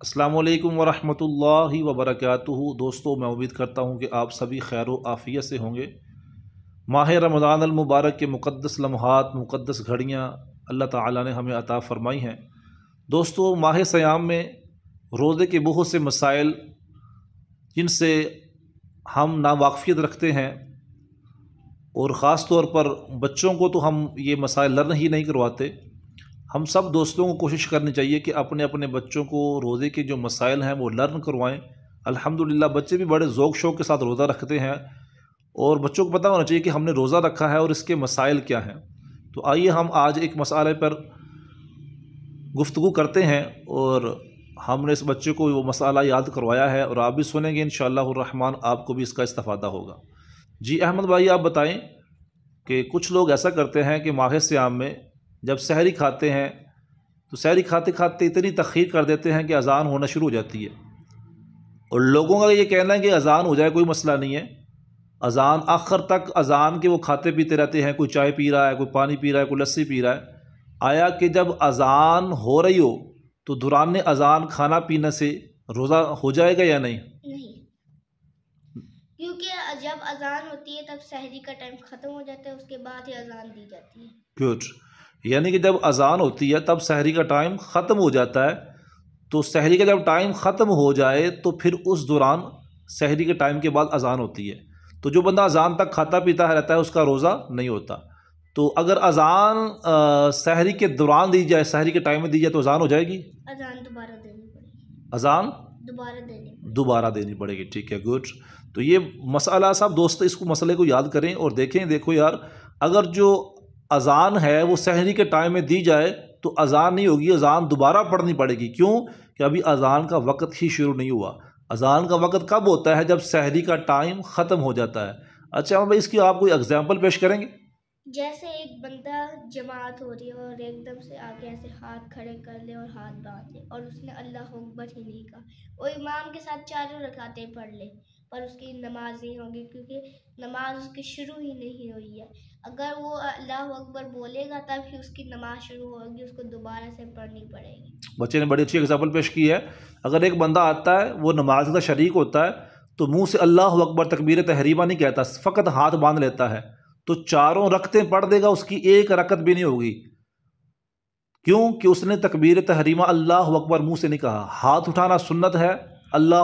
السلام علیکم ورحمۃ اللہ وبرکاتہ۔ دوستو، میں امید کرتا ہوں کہ آپ سبھی خیر و عافیت سے ہوں گے۔ ماہ رمضان المبارک کے مقدس لمحات، مقدس گھڑیاں اللہ تعالیٰ نے ہمیں عطا فرمائی ہیں۔ دوستو، ماہ صیام میں روزے کے بہت سے مسائل جن سے ہم ناواقفیت رکھتے ہیں، اور خاص طور پر بچوں کو تو ہم یہ مسائل لرن ہی نہیں کرواتے۔ ہم سب دوستوں کو کوشش کرنی چاہیے کہ اپنے اپنے بچوں کو روزے کے جو مسائل ہیں وہ لرن کروائیں۔ الحمدللہ بچے بھی بڑے ذوق شوق کے ساتھ روزہ رکھتے ہیں، اور بچوں کو پتہ ہونا چاہیے کہ ہم نے روزہ رکھا ہے اور اس کے مسائل کیا ہیں۔ تو آئیے ہم آج ایک مسئلے پر گفتگو کرتے ہیں، اور ہم نے اس بچے کو وہ مسئلہ یاد کروایا ہے، اور آپ بھی سنیں گے انشاءاللہ الرحمن، آپ کو بھی اس کا استفادہ ہوگا۔ جی احمد بھائی، آپ بتائیں کہ کچھ لوگ ایسا کرتے ہیں کہ ماہ صیام میں جب سحری کھاتے ہیں تو سحری کھاتے کھاتے اتنی تاخیر کر دیتے ہیں کہ اذان ہونا شروع ہو جاتی ہے، اور لوگوں کا یہ کہنا ہے کہ اذان ہو جائے کوئی مسئلہ نہیں ہے، اذان آخر تک اذان کے وہ کھاتے پیتے رہتے ہیں، کوئی چائے پی رہا ہے، کوئی پانی پی رہا ہے، کوئی لسی پی رہا ہے۔ آیا کہ جب اذان ہو رہی ہو تو دوران اذان کھانا پینے سے روزہ ہو جائے گا یا نہیں؟ نہیں، کیونکہ جب اذان ہوتی ہے تب سحری کا ٹائم ختم ہو جاتا ہے، اس کے بعد ہی اذان دی جاتی ہے۔ گڈ، یعنی کہ جب اذان ہوتی ہے تب سحری کا ٹائم ختم ہو جاتا ہے، تو سحری کا جب ٹائم ختم ہو جائے تو پھر اس دوران سحری کے ٹائم کے بعد اذان ہوتی ہے، تو جو بندہ اذان تک کھاتا پیتا رہتا ہے اس کا روزہ نہیں ہوتا۔ تو اگر اذان سحری کے دوران دی جائے، سحری کے ٹائم میں دی جائے، تو اذان ہو جائے گی؟ اذان دوبارہ دینی پڑے گی۔ اذان دوبارہ دینی پڑے گی، ٹھیک ہے، گڈ۔ تو یہ مسئلہ سب دوست اس کو مسئلے کو یاد کریں اور دیکھیں، دیکھو یار، اگر جو اذان ہے وہ سحری کے ٹائم میں دی جائے تو اذان نہیں ہوگی، اذان دوبارہ پڑھنی پڑے گی۔ کیوں؟ کہ ابھی اذان کا وقت ہی شروع نہیں ہوا۔ اذان کا وقت کب ہوتا ہے؟ جب سحری کا ٹائم ختم ہو جاتا ہے۔ اچھا بھائی، اس کی آپ کوئی اگزامپل پیش کریں گے؟ جیسے ایک بندہ جماعت ہو رہی ہے اور ایک دم سے آگے ایسے ہاتھ کھڑے کر لے اور ہاتھ باندھ لے، اور اس نے اللہ اکبر ہی نہیں کہا، وہ امام کے ساتھ چاروں رکعتیں پڑھ لے، پر اس کی نماز نہیں ہوگی، کیونکہ نماز اس کی شروع ہی نہیں ہوئی ہے۔ اگر وہ اللہ اکبر بولے گا تب ہی اس کی نماز شروع ہوگی، اس کو دوبارہ سے پڑھنی پڑے گی۔ بچے نے بڑی اچھی اگزامپل پیش کی ہے۔ اگر ایک بندہ آتا ہے، وہ نماز کا شریک ہوتا ہے، تو منہ سے اللہ اکبر تکبیر تحریمہ نہیں کہتا، فقط ہاتھ باندھ لیتا ہے، تو چاروں رکعتیں پڑھ دے گا، اس کی ایک رکعت بھی نہیں ہوگی۔ کیوں؟ کہ اس نے تکبیر تحریمہ اللہ اکبر منہ سے نہیں کہا۔ ہاتھ اٹھانا سنت ہے، اللہ